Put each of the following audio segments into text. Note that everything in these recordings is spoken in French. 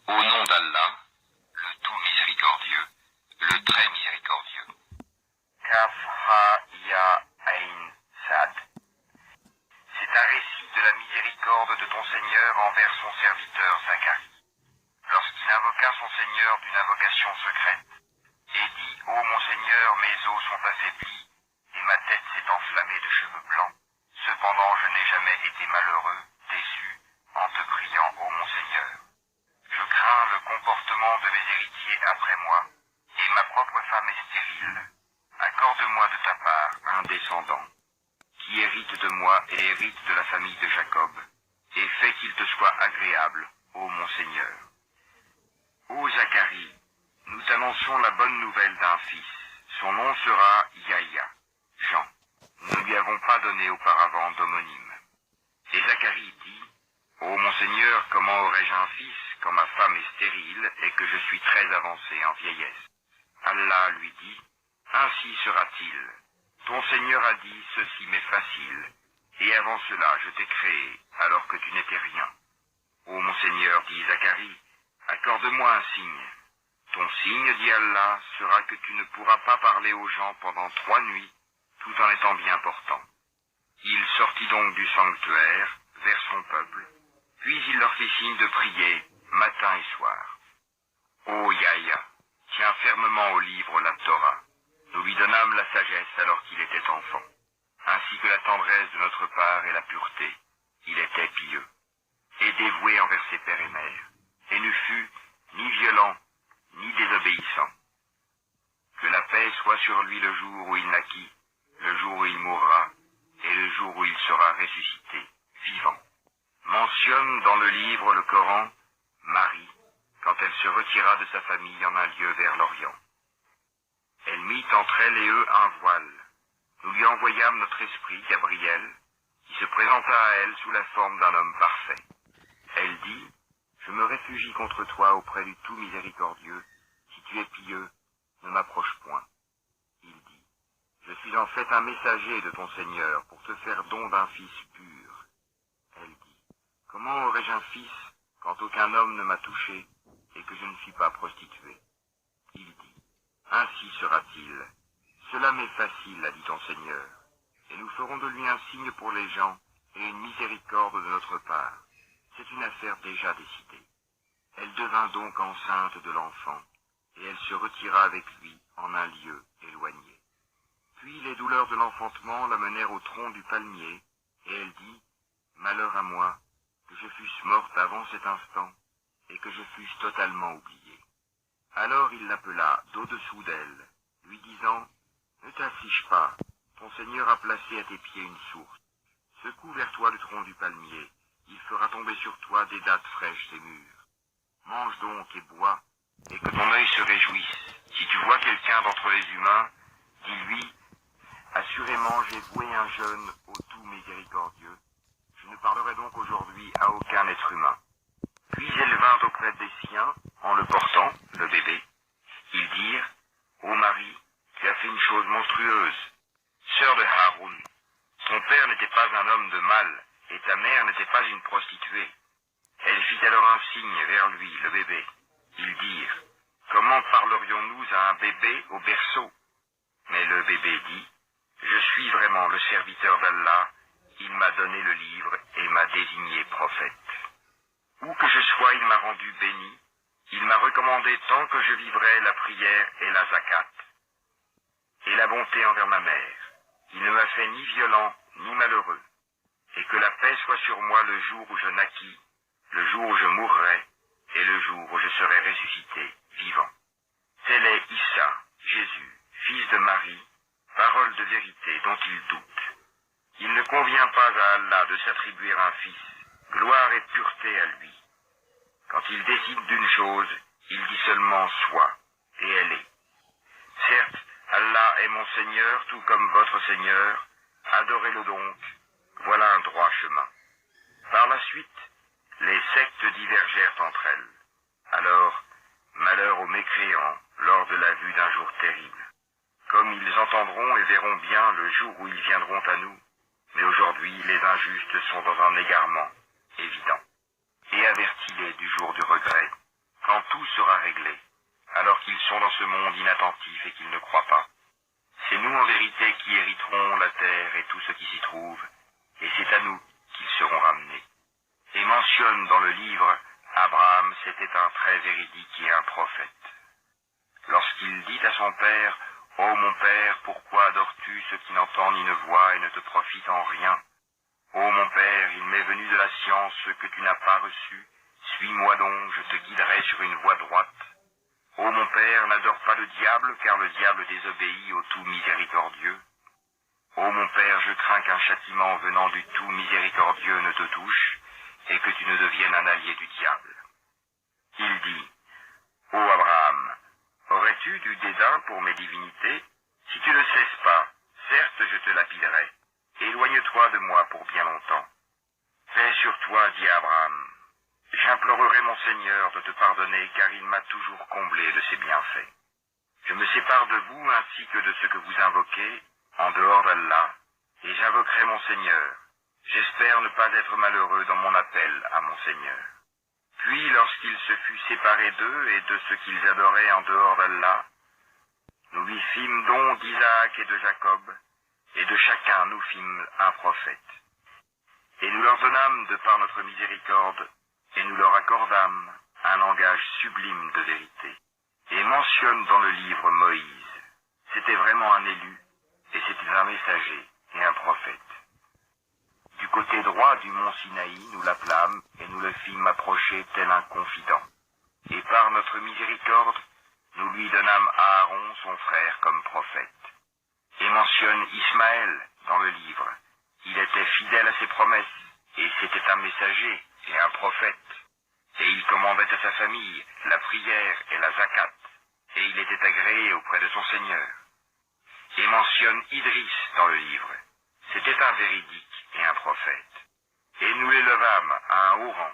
Au nom d'Allah, le tout miséricordieux, le très miséricordieux. Kaf Ha Ya Ain Sad. C'est un récit de la miséricorde de ton Seigneur envers son serviteur Zacharie. Lorsqu'il invoqua son Seigneur d'une invocation secrète, et dit « Ô mon Seigneur, mes os sont affaiblis, et ma tête s'est enflammée de cheveux blancs. Cependant je n'ai jamais été malheureux, déçu, en te priant, ô mon Seigneur. Je crains le comportement de mes héritiers après moi, et ma propre femme est stérile. Accorde-moi de ta part un descendant, qui hérite de moi et hérite de la famille de Jacob, et fais qu'il te soit agréable, ô mon Seigneur. Ô Zacharie, nous t'annonçons la bonne nouvelle d'un fils. Son nom sera Yahya, Jean. Nous ne lui avons pas donné auparavant d'homonyme. Et Zacharie dit, ô mon Seigneur, comment aurais-je un fils quand ma femme est stérile et que je suis très avancé en vieillesse? Allah lui dit, ainsi sera-t-il. Ton Seigneur a dit, ceci m'est facile, et avant cela je t'ai créé, alors que tu n'étais rien. Ô mon Seigneur, dit Zacharie, accorde-moi un signe. Ton signe, dit Allah, sera que tu ne pourras pas parler aux gens pendant 3 nuits, tout en étant bien portant. Il sortit donc du sanctuaire, vers son peuple, puis il leur fit signe de prier, matin et soir. Ô Yahya, tiens fermement au livre la Torah. Nous lui donnâmes la sagesse alors qu'il était enfant, ainsi que la tendresse de notre part et la pureté. Il était pieux, et dévoué envers ses pères et mères, et ne fut ni violent, ni désobéissant. Que la paix soit sur lui le jour où il naquit, le jour où il mourra, et le jour où il sera ressuscité, vivant. Mentionne dans le livre le Coran, Marie, quand elle se retira de sa famille en un lieu vers l'Orient. Elle mit entre elle et eux un voile. Nous lui envoyâmes notre esprit, Gabriel, qui se présenta à elle sous la forme d'un homme parfait. Elle dit, je me réfugie contre toi auprès du tout miséricordieux. Si tu es pieux, ne m'approche point. Il dit, je suis en fait un messager de ton Seigneur pour te faire don d'un fils pur. Elle dit, comment aurais-je un fils quand aucun homme ne m'a touché et que je ne suis pas prostituée? Il dit, ainsi sera-t-il. Cela m'est facile, a dit ton Seigneur, et nous ferons de lui un signe pour les gens et une miséricorde de notre part. C'est une affaire déjà décidée. Elle devint donc enceinte de l'enfant, et elle se retira avec lui en un lieu éloigné. Puis les douleurs de l'enfantement la menèrent au tronc du palmier, et elle dit, malheur à moi, que je fusse morte avant cet instant, et que je fusse totalement oubliée. Alors il l'appela d'au-dessous d'elle, lui disant, ne t'afflige pas, ton Seigneur a placé à tes pieds une source. Secoue vers toi le tronc du palmier, il fera tomber sur toi des dattes fraîches et mûres. Mange donc et bois, et que ton œil se réjouisse. Si tu vois quelqu'un d'entre les humains, dis-lui, assurément j'ai voué un jeûne au tout miséricordieux. Je ne parlerai donc aujourd'hui à aucun être humain. Puis elle vint auprès des siens, en le portant, le bébé. Ils dirent, ô Marie, tu as fait une chose monstrueuse. Sœur de Haroun, ton père n'était pas un homme de mal, et ta mère n'était pas une prostituée. Elle fit alors un signe vers lui, le bébé. Ils dirent, comment parlerions-nous à un bébé au berceau? Mais le bébé dit, je suis vraiment le serviteur d'Allah, il m'a donné le livre et m'a désigné prophète. Où que je sois, il m'a rendu béni, il m'a recommandé tant que je vivrai la prière et la zakat, et la bonté envers ma mère. Il ne m'a fait ni violent, ni malheureux, et que la paix soit sur moi le jour où je naquis, le jour où je mourrai, et le jour où je serai ressuscité, vivant. Tel est Issa, Jésus, fils de Marie, parole de vérité dont il doute. Il ne convient pas à Allah de s'attribuer un fils, gloire et pureté à lui. Quand il décide d'une chose, il dit seulement soit, et elle est. Certes, Allah est mon Seigneur, tout comme votre Seigneur, adorez-le donc, voilà un droit chemin. Par la suite, les sectes divergèrent entre elles. Alors, malheur aux mécréants lors de la vue d'un jour terrible. Comme ils entendront et verront bien le jour où ils viendront à nous, mais aujourd'hui les injustes sont dans un égarement évident. Et avertis-les du jour du regret, ce monde inattentif et qu'ils ne croient pas. C'est nous en vérité qui hériterons la terre et tout ce qui s'y trouve, et c'est à nous qu'ils seront ramenés. Et mentionne dans le livre, Abraham c'était un très véridique et un prophète. Lorsqu'il dit à son père, « Ô mon père, pourquoi adores-tu ce qui n'entend ni ne voit et ne te profite en rien? Ô mon père, il m'est venu de la science ce que tu n'as pas reçu. Suis-moi donc, je te guiderai sur une voie droite. Ô mon père, n'adore pas le diable, car le diable désobéit au tout miséricordieux. Ô mon père, je crains qu'un châtiment venant du tout miséricordieux ne te touche, et que tu ne deviennes un allié du diable. » Il dit, « Ô Abraham, aurais-tu du dédain pour mes divinités? Si tu ne cesses pas, certes je te lapiderai. Éloigne-toi de moi pour bien longtemps. Paix sur toi, dit Abraham. J'implorerai mon Seigneur de te pardonner, car il m'a toujours comblé de ses bienfaits. Je me sépare de vous ainsi que de ce que vous invoquez, en dehors d'Allah, et j'invoquerai mon Seigneur. J'espère ne pas être malheureux dans mon appel à mon Seigneur. Puis, lorsqu'il se fut séparé d'eux et de ce qu'ils adoraient en dehors d'Allah, nous lui fîmes don d'Isaac et de Jacob, et de chacun nous fîmes un prophète. Et nous leur donnâmes de par notre miséricorde, et nous leur accordâmes un langage sublime de vérité. Et mentionne dans le livre Moïse, c'était vraiment un élu, et c'était un messager et un prophète. Du côté droit du mont Sinaï, nous l'appelâmes, et nous le fîmes approcher tel un confident. Et par notre miséricorde, nous lui donnâmes Aaron, son frère, comme prophète. Et mentionne Ismaël dans le livre. Il était fidèle à ses promesses, et c'était un messager et un prophète. Et il commandait à sa famille la prière et la zakat, et il était agréé auprès de son Seigneur. Et mentionne Idris dans le livre. C'était un véridique et un prophète. Et nous l'élevâmes à un haut rang.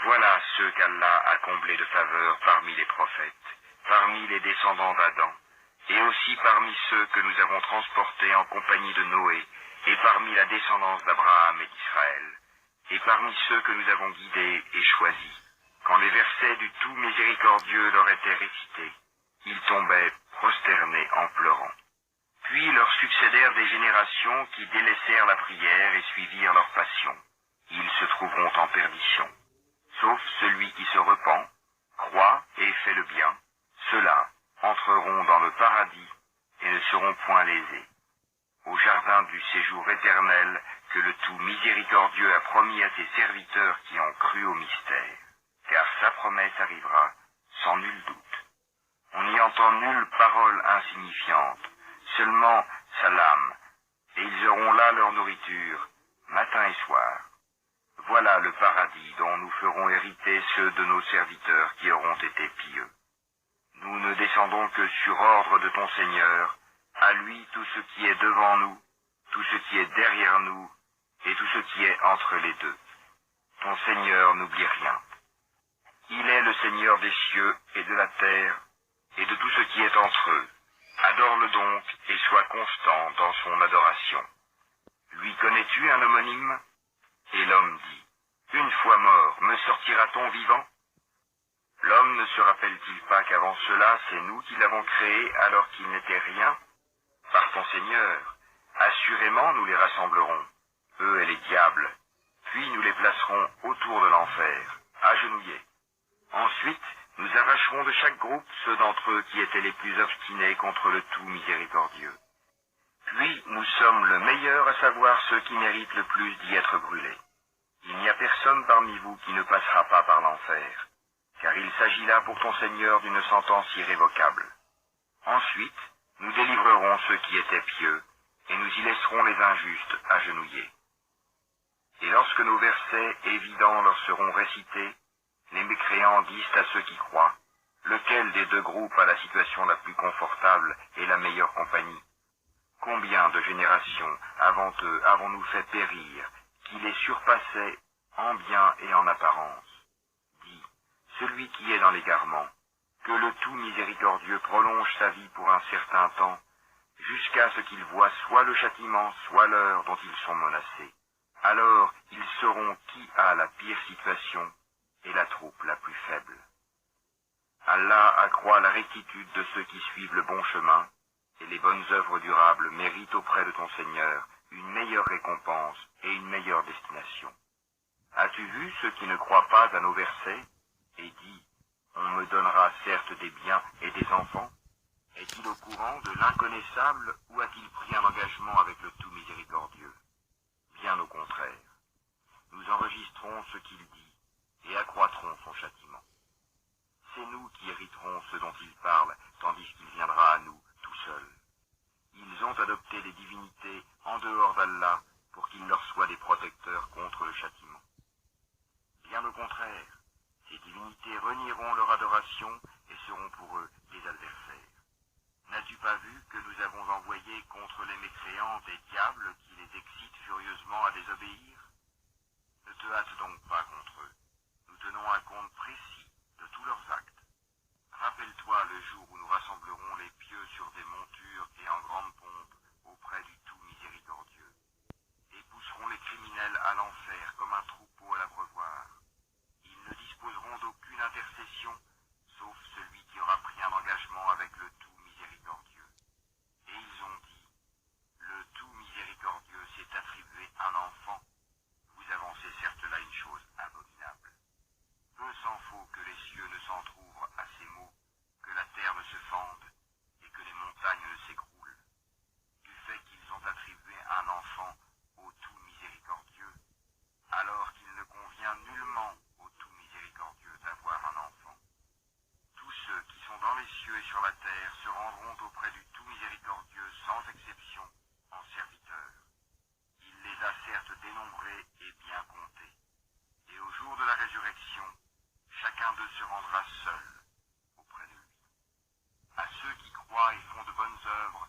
Voilà ceux qu'Allah a comblés de faveur parmi les prophètes, parmi les descendants d'Adam, et aussi parmi ceux que nous avons transportés en compagnie de Noé, et parmi la descendance d'Abraham et d'Israël, et parmi ceux que nous avons guidés et choisis. Quand les versets du tout miséricordieux leur étaient récités, ils tombaient prosternés en pleurant. Puis leur succédèrent des générations qui délaissèrent la prière et suivirent leur passion. Ils se trouveront en perdition. Sauf celui qui se repent, croit et fait le bien, ceux-là entreront dans le paradis et ne seront point lésés, au jardin du séjour éternel que le tout miséricordieux a promis à ses serviteurs qui ont cru au mystère, car sa promesse arrivera sans nul doute. On n'y entend nulle parole insignifiante, seulement salam, et ils auront là leur nourriture, matin et soir. Voilà le paradis dont nous ferons hériter ceux de nos serviteurs qui auront été pieux. Nous ne descendons que sur ordre de ton Seigneur, à lui tout ce qui est devant nous, tout ce qui est derrière nous, et tout ce qui est entre les deux. Ton Seigneur n'oublie rien. Il est le Seigneur des cieux et de la terre, et de tout ce qui est entre eux. Adore-le donc, et sois constant dans son adoration. Lui connais-tu un homonyme? Et l'homme dit, une fois mort, me sortira-t-on vivant? L'homme ne se rappelle-t-il pas qu'avant cela, c'est nous qui l'avons créé alors qu'il n'était rien? Par ton Seigneur, assurément nous les rassemblerons, eux et les diables, puis nous les placerons autour de l'enfer, agenouillés. Ensuite, nous arracherons de chaque groupe ceux d'entre eux qui étaient les plus obstinés contre le tout miséricordieux. Puis nous sommes le meilleur, à savoir ceux qui méritent le plus d'y être brûlés. Il n'y a personne parmi vous qui ne passera pas par l'enfer, car il s'agit là pour ton Seigneur d'une sentence irrévocable. Ensuite, nous délivrerons ceux qui étaient pieux, et nous y laisserons les injustes agenouillés. Et lorsque nos versets évidents leur seront récités, les mécréants disent à ceux qui croient, lequel des deux groupes a la situation la plus confortable et la meilleure compagnie? Combien de générations avant eux avons-nous fait périr, qui les surpassaient en bien et en apparence? Dis, celui qui est dans l'égarement, que le tout miséricordieux prolonge sa vie pour un certain temps, jusqu'à ce qu'ils voient soit le châtiment, soit l'heure dont ils sont menacés. Alors ils sauront qui a la pire situation et la troupe la plus faible. Allah accroît la rectitude de ceux qui suivent le bon chemin, et les bonnes œuvres durables méritent auprès de ton Seigneur une meilleure récompense et une meilleure destination. As-tu vu ceux qui ne croient pas à nos versets et dit, on me donnera certes des biens et des enfants? Est-il au courant de l'inconnaissable ou a-t-il pris un engagement avec le tout miséricordieux? Bien au contraire. Nous enregistrons ce qu'il dit et accroîtrons son châtiment. C'est nous qui hériterons ce dont il parle, tandis qu'il viendra à nous tout seul. Ils ont adopté des divinités en dehors d'Allah pour qu'ils leur soient des protecteurs contre le châtiment. Bien au contraire, ces divinités renieront leur adoration et seront pour eux des adversaires. N'as-tu pas vu que nous avons envoyé contre les mécréants des diables qui les excitent furieusement à désobéir? Ne te hâte donc pas contre eux. Nous tenons un compte précis de tous leurs actes. Rappelle-toi le jour où nous rassemblerons les pieux sur des montures et en grande pompe auprès du tout miséricordieux, et pousseront les criminels à l'enfer comme un troupeau à l'abreuvoir. Ils ne disposeront d'aucune intercession, sauf celui qui aura pris un engagement avec le tout miséricordieux. Et ils ont dit, le tout miséricordieux s'est attribué un enfant. Vous avancez certes là une chose abominable. Peu s'en faut que les cieux ne s'entr'ouvrent à ces mots, que la terre ne se fende et que les montagnes ne s'écroulent. Du fait qu'ils ont attribué un enfant au tout miséricordieux, alors qu'il ne convient nullement au tout miséricordieux d'avoir un enfant. Tous ceux qui sont dans les cieux et sur la terre se rendront auprès du tout miséricordieux sans exception en serviteurs. Il les a certes dénombrés et bien comptés. Et au jour de la résurrection, chacun d'eux se rendra seul auprès de lui. À ceux qui croient et font de bonnes œuvres,